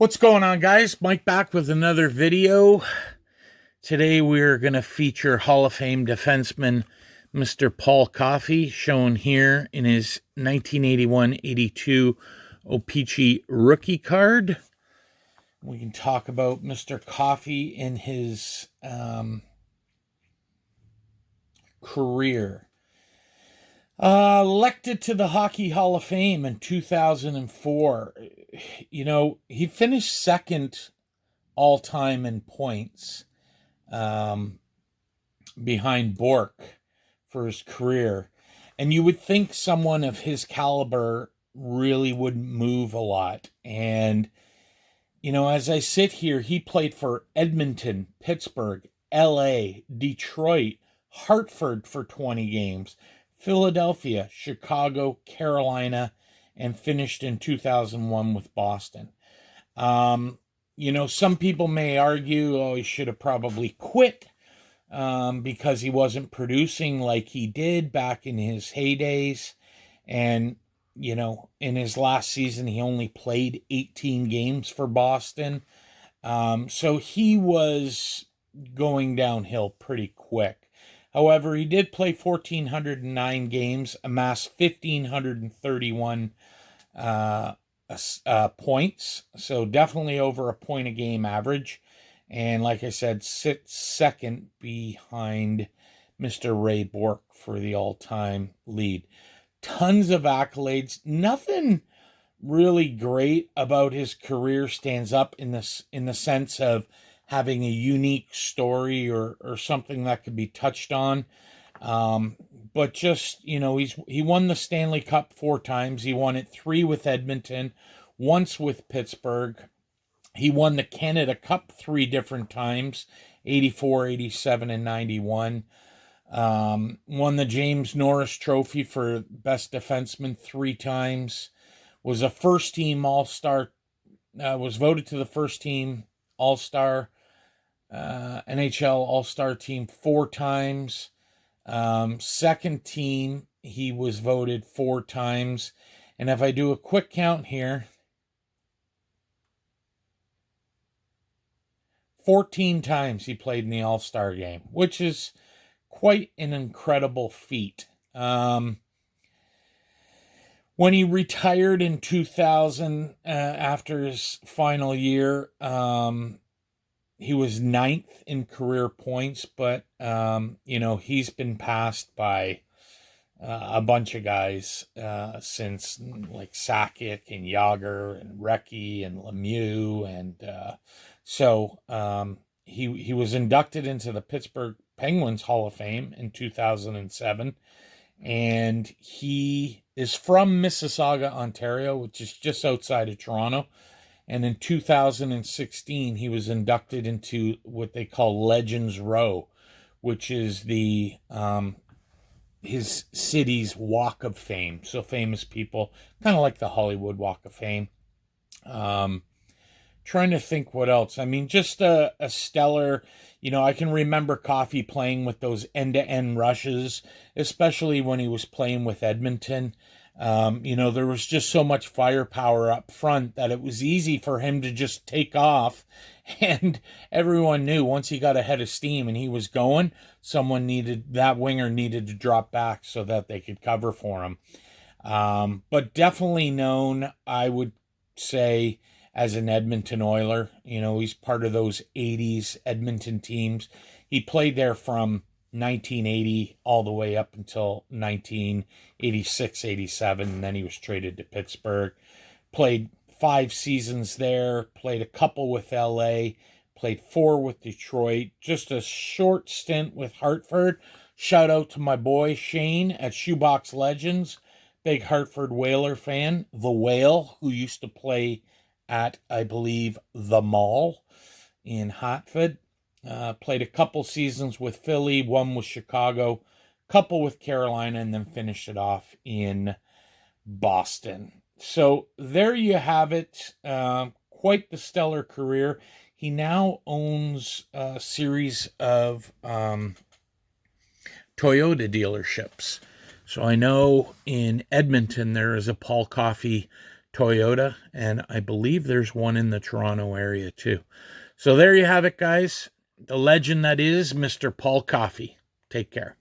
What's going on, guys? Mike back with another video. Today we're going to feature Hall of Fame defenseman Mr. Paul Coffey, shown here in his 1981-82 O-Pee-Chee rookie card. We can talk about Mr. Coffey in his career. Elected to the Hockey Hall of Fame in 2004. You know, he finished second all-time in points behind Bork for his career. And you would think someone of his caliber really wouldn't move a lot. And, you know, as I sit here, he played for Edmonton, Pittsburgh, LA, Detroit, Hartford for 20 games, Philadelphia, Chicago, Carolina, and finished in 2001 with Boston. You know, some people may argue, oh, he should have probably quit because he wasn't producing like he did back in his heydays. And, you know, in his last season, he only played 18 games for Boston. So he was going downhill pretty quick. However, he did play 1,409 games, amassed 1,531 points, so definitely over a point a game average. And like I said, sits second behind Mr. Ray Bork for the all-time lead. Tons of accolades. Nothing really great about his career stands up in the sense of having a unique story or something that could be touched on. But just, you know, he won the Stanley Cup 4 times. He won it 3 with Edmonton, once with Pittsburgh. He won the Canada Cup 3 different times, 84, 87, and 91. Won the James Norris Trophy for Best Defenseman 3 times. Was a first-team All-Star, was voted to the first-team All-Star, NHL All-Star team 4 times. Second team, he was voted 4 times. And if I do a quick count here, 14 times he played in the All-Star game, which is quite an incredible feat. When he retired in 2000, after his final year, he was 9th in career points, but, you know, he's been passed by a bunch of guys since, like Sakic and Yager and Recchi and Lemieux. And so he was inducted into the Pittsburgh Penguins Hall of Fame in 2007. And he is from Mississauga, Ontario, which is just outside of Toronto. And in 2016, he was inducted into what they call Legends Row, which is the his city's Walk of Fame. So famous people, kind of like the Hollywood Walk of Fame. Trying to think what else. I mean, just a stellar, you know, I can remember Coffey playing with those end-to-end rushes, especially when he was playing with Edmonton. You know, there was just so much firepower up front that it was easy for him to just take off. And everyone knew once he got a head of steam and he was going, that winger needed to drop back so that they could cover for him. But definitely known, I would say, as an Edmonton Oiler. You know, he's part of those 80s Edmonton teams. He played there from 1980 all the way up until 1986, 87, and then he was traded to Pittsburgh. Played 5 seasons there, played a couple with LA, played 4 with Detroit, just a short stint with Hartford. Shout out to my boy Shane at Shoebox Legends, big Hartford Whaler fan. The Whale, who used to play at, I believe, the Mall in Hartford. Played a couple seasons with Philly, 1 with Chicago, couple with Carolina, and then finished it off in Boston. So there you have it. Quite the stellar career. He now owns a series of Toyota dealerships. So I know in Edmonton there is a Paul Coffey Toyota, and I believe there's one in the Toronto area too. So there you have it, guys. The legend that is Mr. Paul Coffey. Take care.